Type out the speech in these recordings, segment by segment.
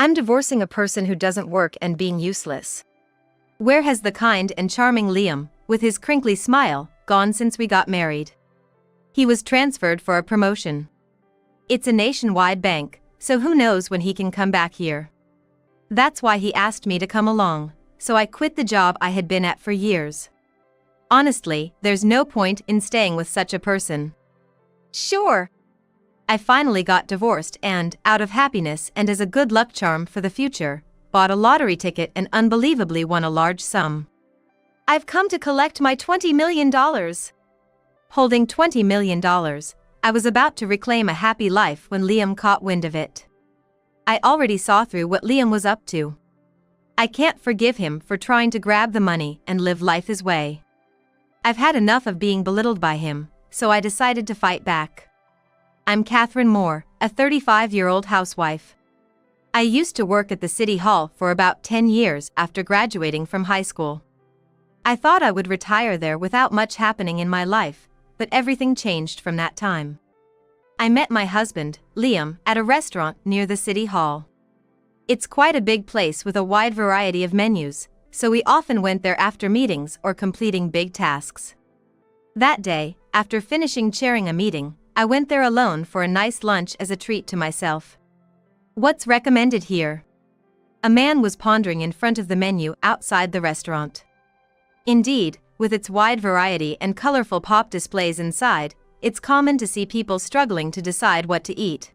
I'm divorcing a person who doesn't work and being useless. Where has the kind and charming Liam, with his crinkly smile, gone since we got married? He was transferred for a promotion. It's a nationwide bank, so who knows when he can come back here. That's why he asked me to come along, so I quit the job I had been at for years. Honestly, there's no point in staying with such a person. Sure. I finally got divorced and, out of happiness and as a good luck charm for the future, bought a lottery ticket and unbelievably won a large sum. I've come to collect my $20 million. Holding $20 million, I was about to reclaim a happy life when Liam caught wind of it. I already saw through what Liam was up to. I can't forgive him for trying to grab the money and live life his way. I've had enough of being belittled by him, so I decided to fight back. I'm Catherine Moore, a 35-year-old housewife. I used to work at the city hall for about 10 years after graduating from high school. I thought I would retire there without much happening in my life, but everything changed from that time. I met my husband, Liam, at a restaurant near the city hall. It's quite a big place with a wide variety of menus, so we often went there after meetings or completing big tasks. That day, after finishing chairing a meeting, I went there alone for a nice lunch as a treat to myself. What's recommended here? A man was pondering in front of the menu outside the restaurant. Indeed, with its wide variety and colorful pop displays inside, it's common to see people struggling to decide what to eat.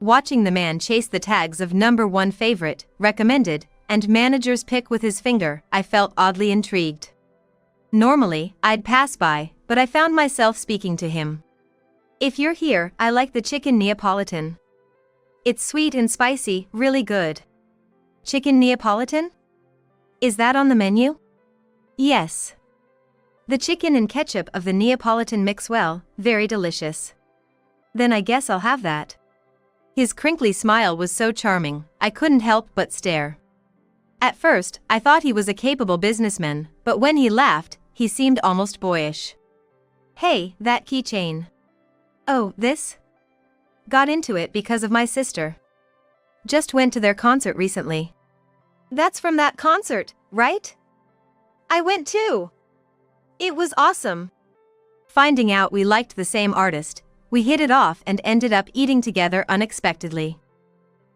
Watching the man chase the tags of number 1 favorite, recommended, and manager's pick with his finger, I felt oddly intrigued. Normally, I'd pass by, but I found myself speaking to him. If you're here, I like the chicken Neapolitan. It's sweet and spicy, really good. Chicken Neapolitan? Is that on the menu? Yes. The chicken and ketchup of the Neapolitan mix well, very delicious. Then I guess I'll have that. His crinkly smile was so charming, I couldn't help but stare. At first, I thought he was a capable businessman, but when he laughed, he seemed almost boyish. Hey, that keychain. Oh, this? Got into it because of my sister. Just went to their concert recently. That's from that concert, right? I went too. It was awesome. Finding out we liked the same artist, we hit it off and ended up eating together unexpectedly.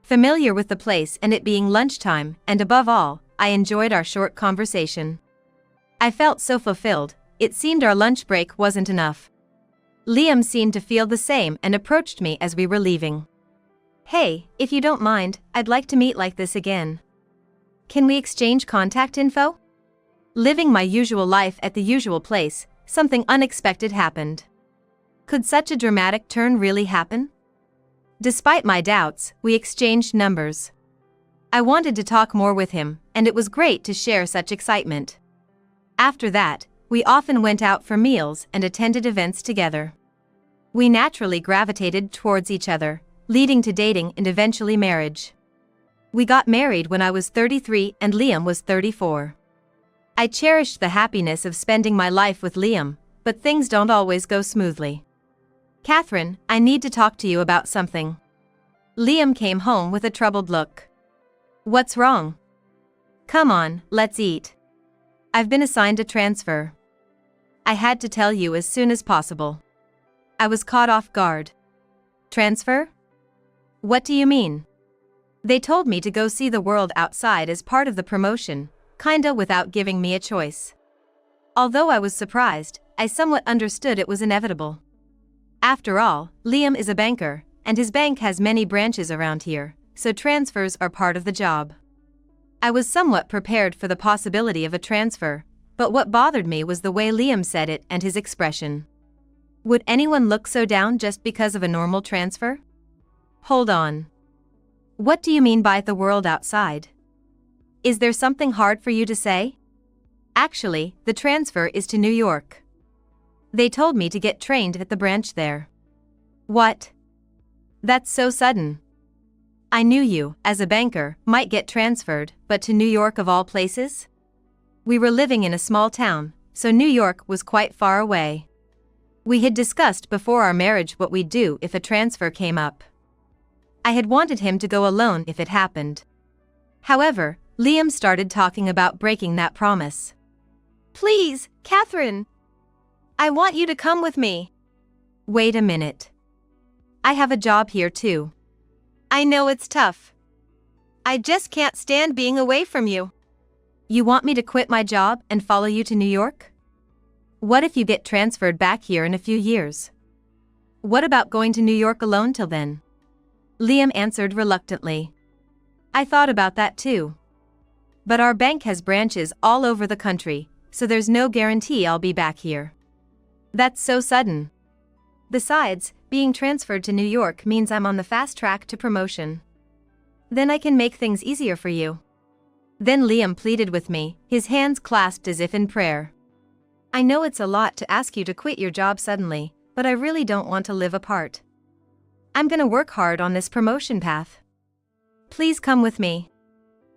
Familiar with the place and it being lunchtime, and above all, I enjoyed our short conversation. I felt so fulfilled, it seemed our lunch break wasn't enough. Liam seemed to feel the same and approached me as we were leaving. Hey, if you don't mind, I'd like to meet like this again. Can we exchange contact info? Living my usual life at the usual place, something unexpected happened. Could such a dramatic turn really happen? Despite my doubts, we exchanged numbers. I wanted to talk more with him, and it was great to share such excitement. After that, we often went out for meals and attended events together. We naturally gravitated towards each other, leading to dating and eventually marriage. We got married when I was 33 and Liam was 34. I cherished the happiness of spending my life with Liam, but things don't always go smoothly. Catherine, I need to talk to you about something. Liam came home with a troubled look. What's wrong? Come on, let's eat. I've been assigned a transfer. I had to tell you as soon as possible. I was caught off guard. Transfer? What do you mean? They told me to go see the world outside as part of the promotion, kinda without giving me a choice. Although I was surprised, I somewhat understood it was inevitable. After all, Liam is a banker, and his bank has many branches around here, so transfers are part of the job. I was somewhat prepared for the possibility of a transfer, but what bothered me was the way Liam said it and his expression. Would anyone look so down just because of a normal transfer? Hold on. What do you mean by the world outside? Is there something hard for you to say? Actually, the transfer is to New York. They told me to get trained at the branch there. What? That's so sudden. I knew you, as a banker, might get transferred, but to New York of all places? We were living in a small town, so New York was quite far away. We had discussed before our marriage what we'd do if a transfer came up. I had wanted him to go alone if it happened. However, Liam started talking about breaking that promise. "Please, Catherine. I want you to come with me." "Wait a minute. I have a job here too." "I know it's tough. I just can't stand being away from you." "You want me to quit my job and follow you to New York? What if you get transferred back here in a few years? What about going to New York alone till then?" Liam answered reluctantly. "I thought about that too. But our bank has branches all over the country, so there's no guarantee I'll be back here." "That's so sudden. Besides, being transferred to New York means I'm on the fast track to promotion. Then I can make things easier for you." Then Liam pleaded with me, his hands clasped as if in prayer. "I know it's a lot to ask you to quit your job suddenly, but I really don't want to live apart. I'm gonna work hard on this promotion path. Please come with me."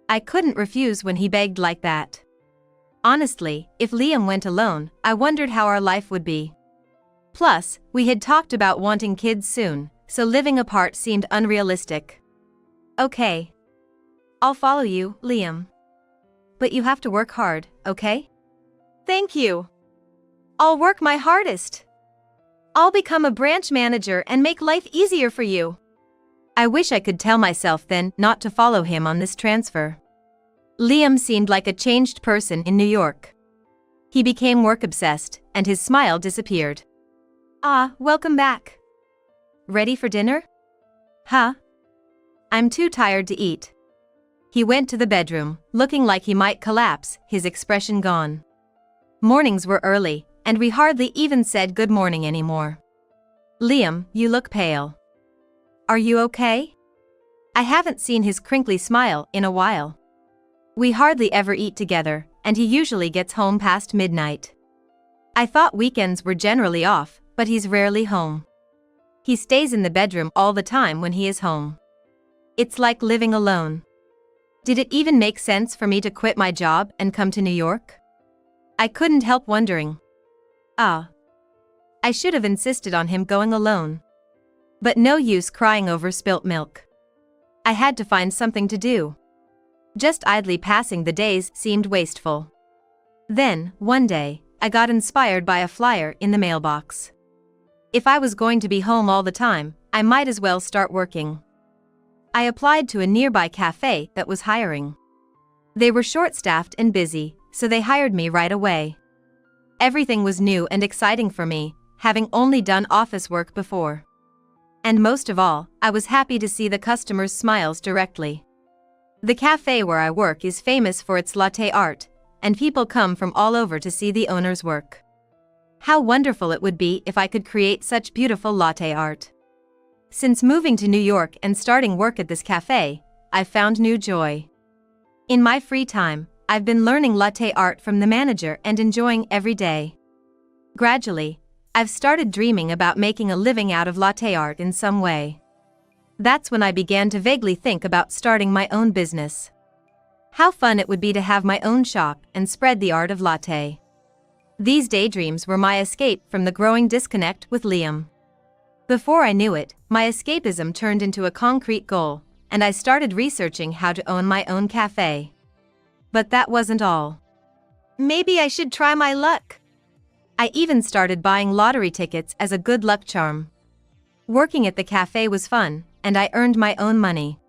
I couldn't refuse when he begged like that. Honestly, if Liam went alone, I wondered how our life would be. Plus, we had talked about wanting kids soon, so living apart seemed unrealistic. "Okay. I'll follow you, Liam. But you have to work hard, okay?" "Thank you. I'll work my hardest. I'll become a branch manager and make life easier for you." I wish I could tell myself then not to follow him on this transfer. Liam seemed like a changed person in New York. He became work-obsessed, and his smile disappeared. "Ah, welcome back. Ready for dinner?" "Huh? I'm too tired to eat." He went to the bedroom, looking like he might collapse, his expression gone. Mornings were early, and we hardly even said good morning anymore. "Liam, you look pale. Are you okay?" I haven't seen his crinkly smile in a while. We hardly ever eat together, and he usually gets home past midnight. I thought weekends were generally off, but he's rarely home. He stays in the bedroom all the time when he is home. It's like living alone. Did it even make sense for me to quit my job and come to New York? I couldn't help wondering. I should have insisted on him going alone. But no use crying over spilt milk. I had to find something to do. Just idly passing the days seemed wasteful. Then, one day, I got inspired by a flyer in the mailbox. If I was going to be home all the time, I might as well start working. I applied to a nearby cafe that was hiring. They were short-staffed and busy, so they hired me right away. Everything was new and exciting for me, having only done office work before. And most of all, I was happy to see the customers' smiles directly. The cafe where I work is famous for its latte art, and people come from all over to see the owner's work. How wonderful it would be if I could create such beautiful latte art. Since moving to New York and starting work at this cafe, I've found new joy. In my free time, I've been learning latte art from the manager and enjoying every day. Gradually, I've started dreaming about making a living out of latte art in some way. That's when I began to vaguely think about starting my own business. How fun it would be to have my own shop and spread the art of latte. These daydreams were my escape from the growing disconnect with Liam. Before I knew it, my escapism turned into a concrete goal, and I started researching how to own my own cafe. But that wasn't all. Maybe I should try my luck. I even started buying lottery tickets as a good luck charm. Working at the cafe was fun, and I earned my own money.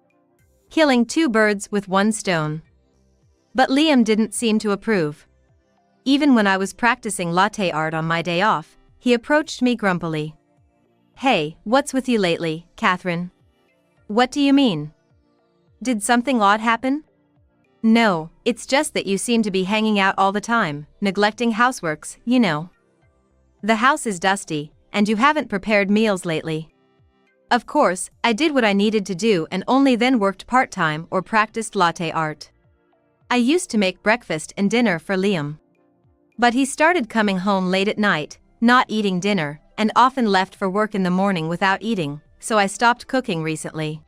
Killing two birds with one stone. But Liam didn't seem to approve. Even when I was practicing latte art on my day off, he approached me grumpily. "Hey, what's with you lately, Catherine?" "What do you mean? Did something odd happen?" "No, it's just that you seem to be hanging out all the time, neglecting houseworks, you know. The house is dusty, and you haven't prepared meals lately." Of course, I did what I needed to do and only then worked part-time or practiced latte art. I used to make breakfast and dinner for Liam. But he started coming home late at night, not eating dinner, and often left for work in the morning without eating, so I stopped cooking recently.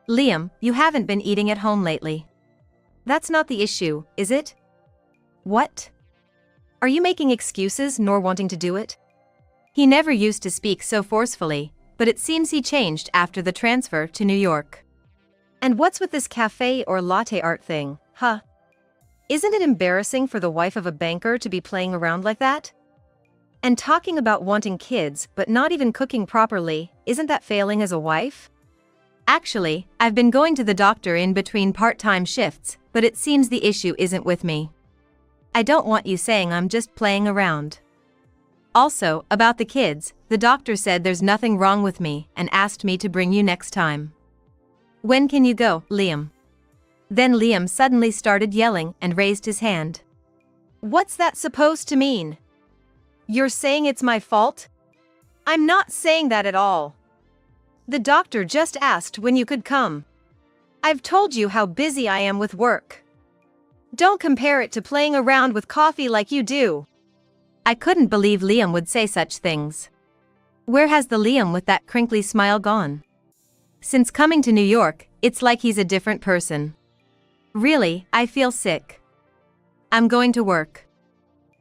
"Liam, you haven't been eating at home lately. That's not the issue, is it?" "What? Are you making excuses nor wanting to do it?" He never used to speak so forcefully, but it seems he changed after the transfer to New York. And what's with this cafe or latte art thing, huh? Isn't it embarrassing for the wife of a banker to be playing around like that? And talking about wanting kids but not even cooking properly, isn't that failing as a wife? Actually, I've been going to the doctor in between part-time shifts, but it seems the issue isn't with me. I don't want you saying I'm just playing around. Also, about the kids, the doctor said there's nothing wrong with me and asked me to bring you next time. When can you go, Liam? Then Liam suddenly started yelling and raised his hand. What's that supposed to mean? You're saying it's my fault? I'm not saying that at all. The doctor just asked when you could come. I've told you how busy I am with work. Don't compare it to playing around with coffee like you do. I couldn't believe Liam would say such things. Where has the Liam with that crinkly smile gone? Since coming to New York, it's like he's a different person. Really, I feel sick. I'm going to work.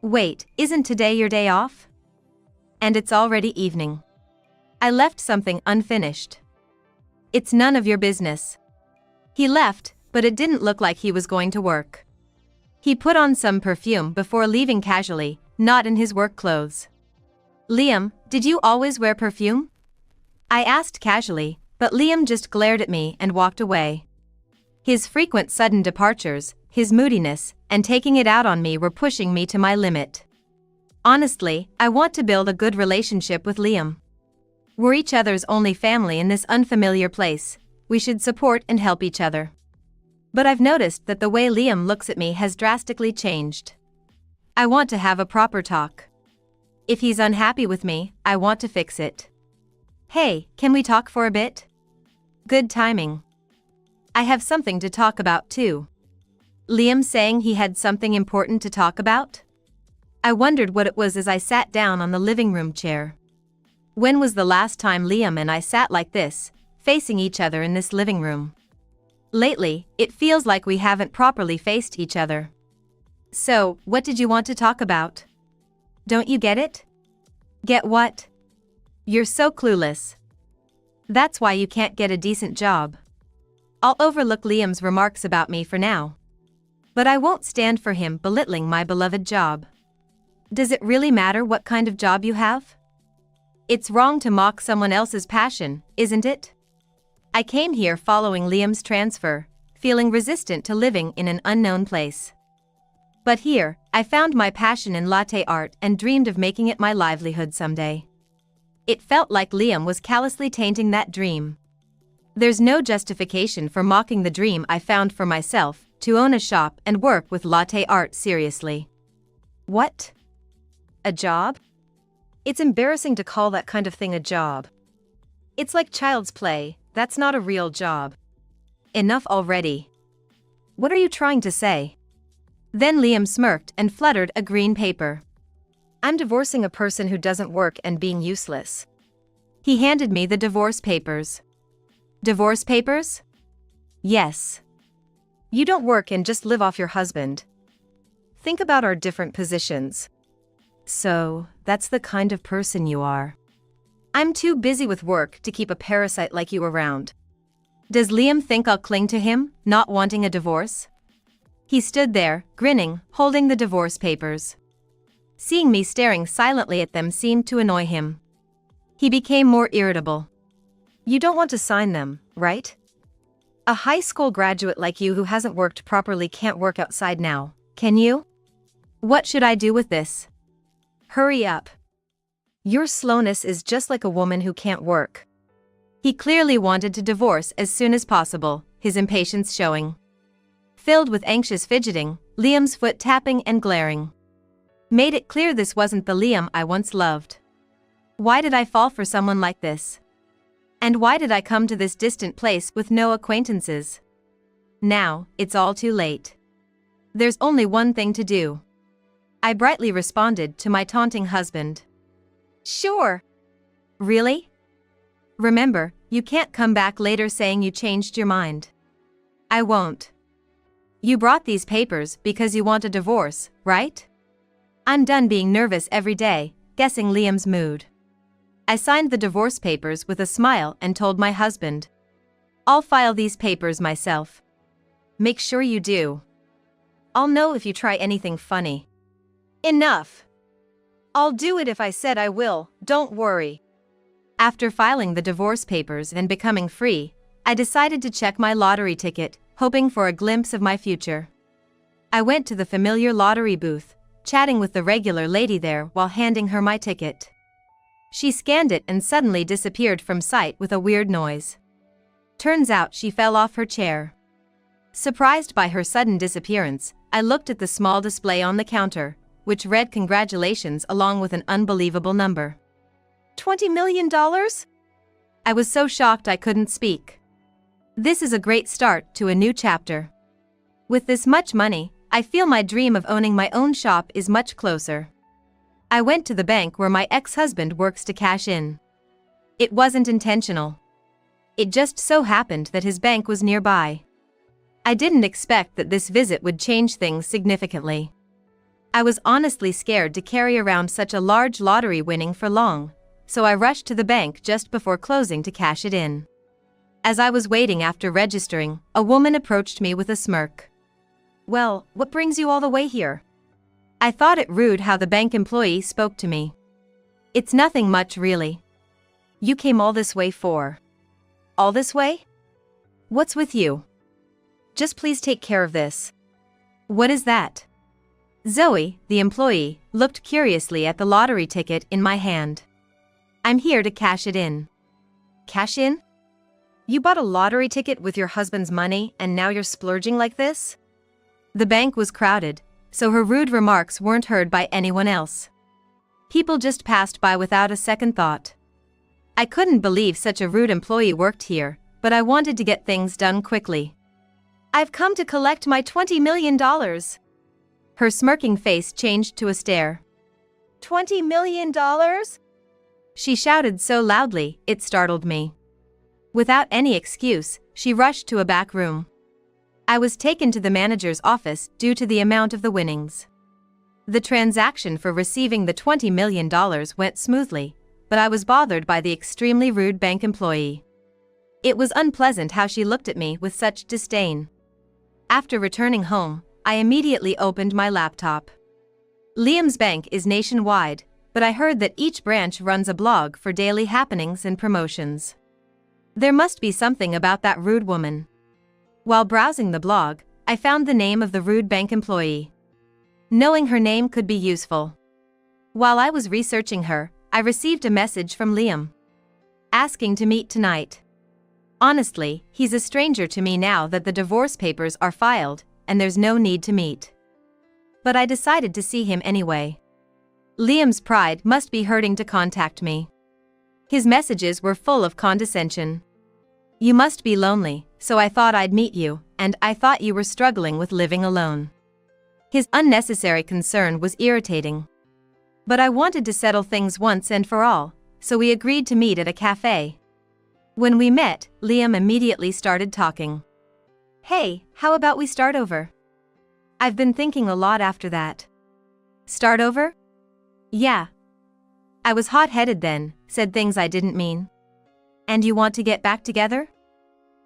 Wait, isn't today your day off? And it's already evening. I left something unfinished. It's none of your business. He left, but it didn't look like he was going to work. He put on some perfume before leaving casually, not in his work clothes. Liam, did you always wear perfume? I asked casually, but Liam just glared at me and walked away. His frequent sudden departures, his moodiness, and taking it out on me were pushing me to my limit. Honestly, I want to build a good relationship with Liam. We're each other's only family in this unfamiliar place. We should support and help each other. But I've noticed that the way Liam looks at me has drastically changed. I want to have a proper talk. If he's unhappy with me, I want to fix it. Hey, can we talk for a bit? Good timing. I have something to talk about too. Liam saying he had something important to talk about? I wondered what it was as I sat down on the living room chair. When was the last time Liam and I sat like this, facing each other in this living room? Lately, it feels like we haven't properly faced each other. So, what did you want to talk about? Don't you get it? Get what? You're so clueless. That's why you can't get a decent job. I'll overlook Liam's remarks about me for now. But I won't stand for him belittling my beloved job. Does it really matter what kind of job you have? It's wrong to mock someone else's passion, isn't it? I came here following Liam's transfer, feeling resistant to living in an unknown place. But here, I found my passion in latte art and dreamed of making it my livelihood someday. It felt like Liam was callously tainting that dream. There's no justification for mocking the dream I found for myself, to own a shop and work with latte art seriously. What? A job? It's embarrassing to call that kind of thing a job. It's like child's play, that's not a real job. Enough already. What are you trying to say? Then Liam smirked and fluttered a green paper. I'm divorcing a person who doesn't work and being useless. He handed me the divorce papers. Divorce papers? Yes. You don't work and just live off your husband. Think about our different positions. So, that's the kind of person you are. I'm too busy with work to keep a parasite like you around. Does Liam think I'll cling to him, not wanting a divorce? He stood there, grinning, holding the divorce papers. Seeing me staring silently at them seemed to annoy him. He became more irritable. You don't want to sign them, right? A high school graduate like you who hasn't worked properly can't work outside now, can you? What should I do with this? Hurry up. Your slowness is just like a woman who can't work. He clearly wanted to divorce as soon as possible, his impatience showing. Filled with anxious fidgeting, Liam's foot tapping and glaring. Made it clear this wasn't the Liam I once loved. Why did I fall for someone like this? And why did I come to this distant place with no acquaintances? Now, it's all too late. There's only one thing to do. I brightly responded to my taunting husband. Sure. Really? Remember, you can't come back later saying you changed your mind. I won't. You brought these papers because you want a divorce, right? I'm done being nervous every day, guessing Liam's mood. I signed the divorce papers with a smile and told my husband, "I'll file these papers myself." "Make sure you do. I'll know if you try anything funny." "Enough. I'll do it if I said I will, don't worry." After filing the divorce papers and becoming free, I decided to check my lottery ticket, hoping for a glimpse of my future. I went to the familiar lottery booth, chatting with the regular lady there while handing her my ticket. She scanned it and suddenly disappeared from sight with a weird noise. Turns out she fell off her chair. Surprised by her sudden disappearance, I looked at the small display on the counter, which read congratulations along with an unbelievable number. $20 million? I was so shocked I couldn't speak. This is a great start to a new chapter. With this much money, I feel my dream of owning my own shop is much closer. I went to the bank where my ex-husband works to cash in. It wasn't intentional. It just so happened that his bank was nearby. I didn't expect that this visit would change things significantly. I was honestly scared to carry around such a large lottery winning for long, so I rushed to the bank just before closing to cash it in. As I was waiting after registering, a woman approached me with a smirk. "Well, what brings you all the way here?" I thought it rude how the bank employee spoke to me. "It's nothing much really." "You came all this way for?" "All this way? What's with you?" "Just please take care of this." "What is that?" Zoe, the employee, looked curiously at the lottery ticket in my hand. "I'm here to cash it in." "Cash in? You bought a lottery ticket with your husband's money and now you're splurging like this?" The bank was crowded, so her rude remarks weren't heard by anyone else. People just passed by without a second thought. I couldn't believe such a rude employee worked here, but I wanted to get things done quickly. "I've come to collect my $20 million. Her smirking face changed to a stare. $20 million? She shouted so loudly, it startled me. Without any excuse, she rushed to a back room. I was taken to the manager's office due to the amount of the winnings. The transaction for receiving the $20 million went smoothly, but I was bothered by the extremely rude bank employee. It was unpleasant how she looked at me with such disdain. After returning home, I immediately opened my laptop. Liam's bank is nationwide, but I heard that each branch runs a blog for daily happenings and promotions. There must be something about that rude woman. While browsing the blog, I found the name of the rude bank employee. Knowing her name could be useful. While I was researching her, I received a message from Liam, asking to meet tonight. Honestly, he's a stranger to me now that the divorce papers are filed, and there's no need to meet. But I decided to see him anyway. Liam's pride must be hurting to contact me. His messages were full of condescension. "You must be lonely, so I thought I'd meet you, and I thought you were struggling with living alone." His unnecessary concern was irritating. But I wanted to settle things once and for all, so we agreed to meet at a cafe. When we met, Liam immediately started talking. "Hey, how about we start over? I've been thinking a lot after that." "Start over?" "Yeah." I was hot-headed then, said things I didn't mean. "And you want to get back together?"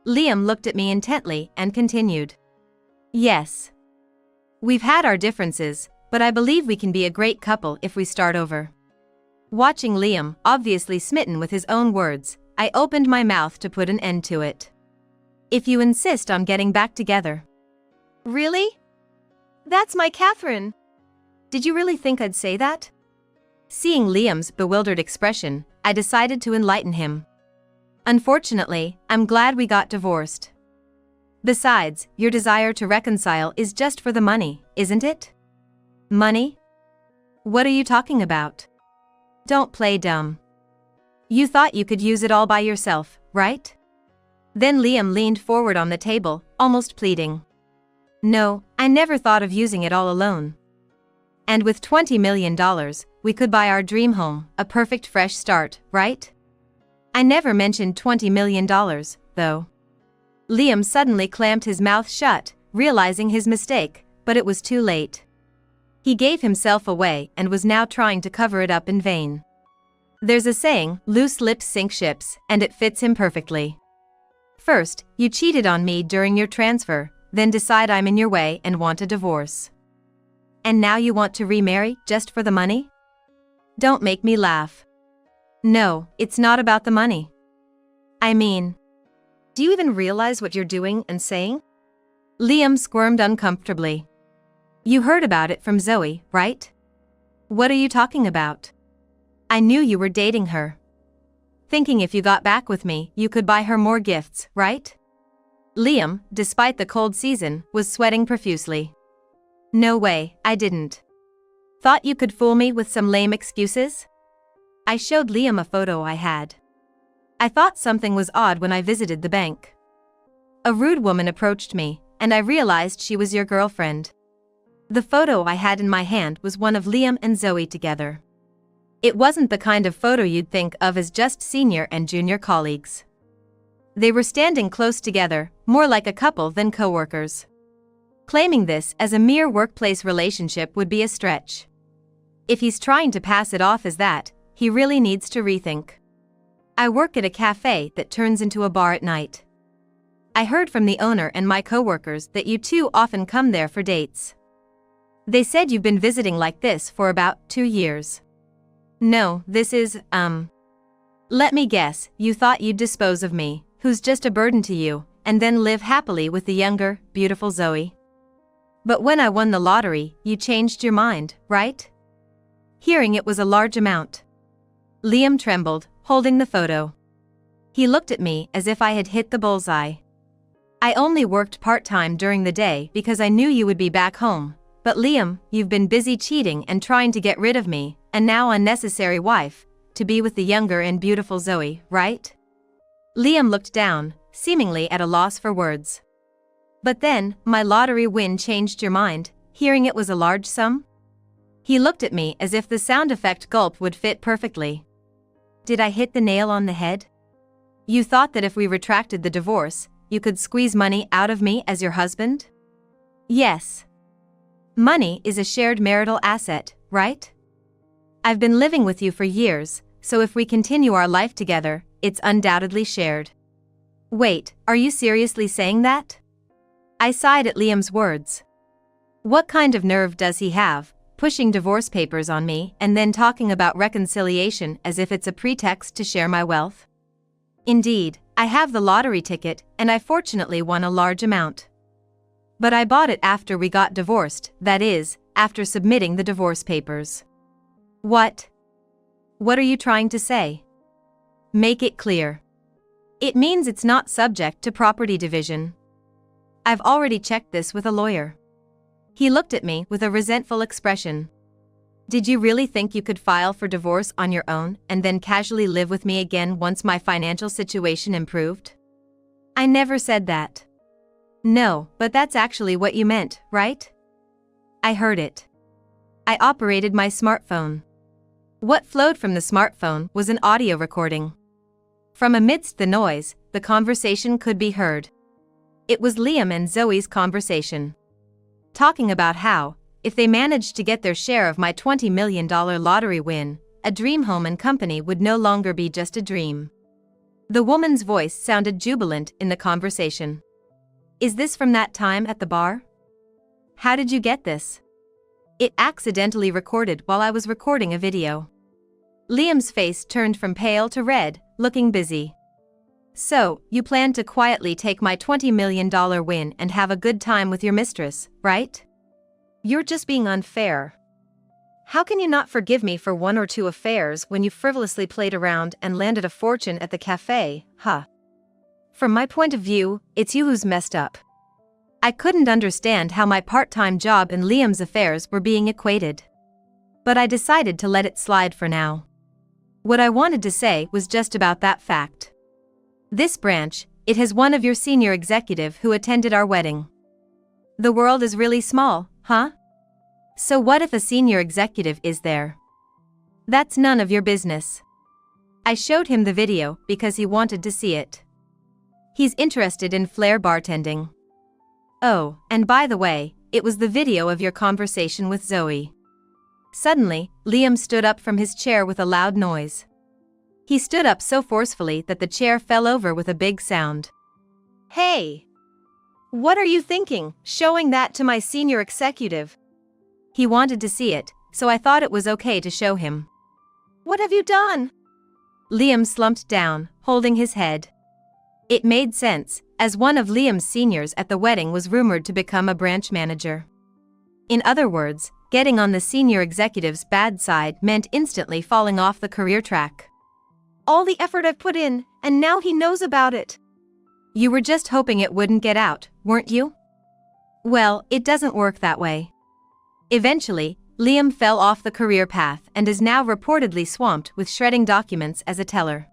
Liam looked at me intently and continued. "Yes. We've had our differences, but I believe we can be a great couple if we start over." Watching Liam, obviously smitten with his own words, I opened my mouth to put an end to it. "If you insist on getting back together." "Really? That's my Catherine. Did you really think I'd say that?" Seeing Liam's bewildered expression, I decided to enlighten him. "Unfortunately, I'm glad we got divorced. Besides, your desire to reconcile is just for the money, isn't it?" "Money? What are you talking about? Don't play dumb. You thought you could use it all by yourself, right?" Then Liam leaned forward on the table, almost pleading. "No, I never thought of using it all alone. And with $20 million, we could buy our dream home, a perfect fresh start, right? I never mentioned $20 million, though." Liam suddenly clamped his mouth shut, realizing his mistake, but it was too late. He gave himself away and was now trying to cover it up in vain. There's a saying, loose lips sink ships, and it fits him perfectly. First, you cheated on me during your transfer, then decide I'm in your way and want a divorce. And now you want to remarry just for the money? Don't make me laugh. No, it's not about the money. I mean, do you even realize what you're doing and saying? Liam squirmed uncomfortably. You heard about it from Zoe, right? What are you talking about? I knew you were dating her. Thinking if you got back with me, you could buy her more gifts, right? Liam, despite the cold season, was sweating profusely. No way, I didn't. Thought you could fool me with some lame excuses? I showed Liam a photo I had. I thought something was odd when I visited the bank. A rude woman approached me, and I realized she was your girlfriend. The photo I had in my hand was one of Liam and Zoe together. It wasn't the kind of photo you'd think of as just senior and junior colleagues. They were standing close together, more like a couple than co-workers. Claiming this as a mere workplace relationship would be a stretch. If he's trying to pass it off as that, he really needs to rethink. I work at a cafe that turns into a bar at night. I heard from the owner and my co-workers that you two often come there for dates. They said you've been visiting like this for about 2 years. No, this is, let me guess, you thought you'd dispose of me, who's just a burden to you, and then live happily with the younger, beautiful Zoe. But when I won the lottery, you changed your mind, right? Hearing it was a large amount. Liam trembled, holding the photo. He looked at me as if I had hit the bullseye. I only worked part-time during the day because I knew you would be back home, but Liam, you've been busy cheating and trying to get rid of me, and now unnecessary wife, to be with the younger and beautiful Zoe, right? Liam looked down, seemingly at a loss for words. But then, my lottery win changed your mind, hearing it was a large sum? He looked at me as if the sound effect gulp would fit perfectly. Did I hit the nail on the head? You thought that if we retracted the divorce, you could squeeze money out of me as your husband? Yes. Money is a shared marital asset, right? I've been living with you for years, so if we continue our life together, it's undoubtedly shared. Wait, are you seriously saying that? I sighed at Liam's words. What kind of nerve does he have, pushing divorce papers on me and then talking about reconciliation as if it's a pretext to share my wealth? Indeed, I have the lottery ticket and I fortunately won a large amount. But I bought it after we got divorced, that is, after submitting the divorce papers. What? What are you trying to say? Make it clear. It means it's not subject to property division. I've already checked this with a lawyer. He looked at me with a resentful expression. Did you really think you could file for divorce on your own and then casually live with me again once my financial situation improved? I never said that. No, but that's actually what you meant, right? I heard it. I operated my smartphone. What flowed from the smartphone was an audio recording. From amidst the noise, the conversation could be heard. It was Liam and Zoe's conversation. Talking about how, if they managed to get their share of my $20 million lottery win, a dream home and company would no longer be just a dream. The woman's voice sounded jubilant in the conversation. Is this from that time at the bar? How did you get this? It accidentally recorded while I was recording a video. Liam's face turned from pale to red, looking busy. So, you plan to quietly take my $20 million win and have a good time with your mistress, right? You're just being unfair. How can you not forgive me for 1 or 2 affairs when you frivolously played around and landed a fortune at the cafe, huh? From my point of view, it's you who's messed up. I couldn't understand how my part-time job and Liam's affairs were being equated. But I decided to let it slide for now. What I wanted to say was just about that fact. This branch, it has one of your senior executive who attended our wedding. The world is really small, huh? So what if a senior executive is there? That's none of your business. I showed him the video because he wanted to see it. He's interested in flair bartending. Oh, and by the way, it was the video of your conversation with Zoe. Suddenly, Liam stood up from his chair with a loud noise. He stood up so forcefully that the chair fell over with a big sound. "Hey! What are you thinking, showing that to my senior executive?" He wanted to see it, so I thought it was okay to show him. "What have you done?" Liam slumped down, holding his head. It made sense, as one of Liam's seniors at the wedding was rumored to become a branch manager. In other words, getting on the senior executive's bad side meant instantly falling off the career track. "All the effort I've put in, and now he knows about it." You were just hoping it wouldn't get out, weren't you? Well, it doesn't work that way. Eventually, Liam fell off the career path and is now reportedly swamped with shredding documents as a teller.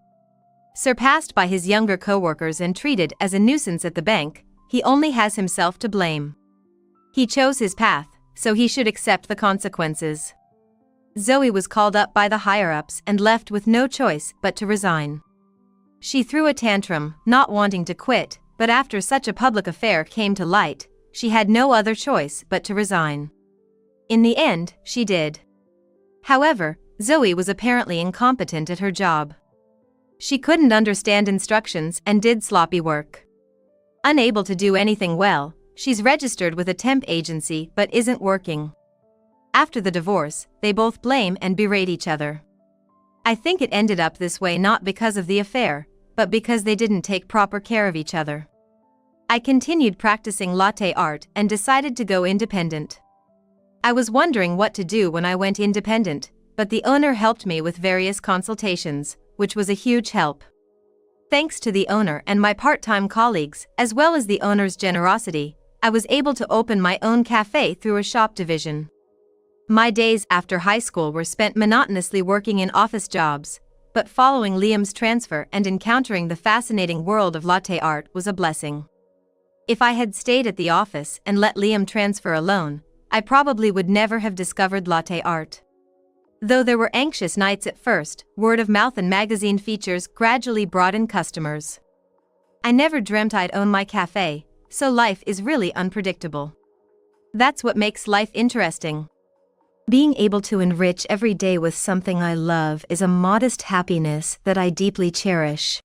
Surpassed by his younger coworkers and treated as a nuisance at the bank, he only has himself to blame. He chose his path, so he should accept the consequences. Zoe was called up by the higher-ups and left with no choice but to resign. She threw a tantrum, not wanting to quit, but after such a public affair came to light, she had no other choice but to resign. In the end, she did. However, Zoe was apparently incompetent at her job. She couldn't understand instructions and did sloppy work. Unable to do anything well, she's registered with a temp agency but isn't working. After the divorce, they both blame and berate each other. I think it ended up this way not because of the affair, but because they didn't take proper care of each other. I continued practicing latte art and decided to go independent. I was wondering what to do when I went independent, but the owner helped me with various consultations, which was a huge help. Thanks to the owner and my part-time colleagues, as well as the owner's generosity, I was able to open my own cafe through a shop division. My days after high school were spent monotonously working in office jobs, but following Liam's transfer and encountering the fascinating world of latte art was a blessing. If I had stayed at the office and let Liam transfer alone, I probably would never have discovered latte art. Though there were anxious nights at first, word of mouth and magazine features gradually brought in customers. I never dreamt I'd own my cafe, so life is really unpredictable. That's what makes life interesting. Being able to enrich every day with something I love is a modest happiness that I deeply cherish.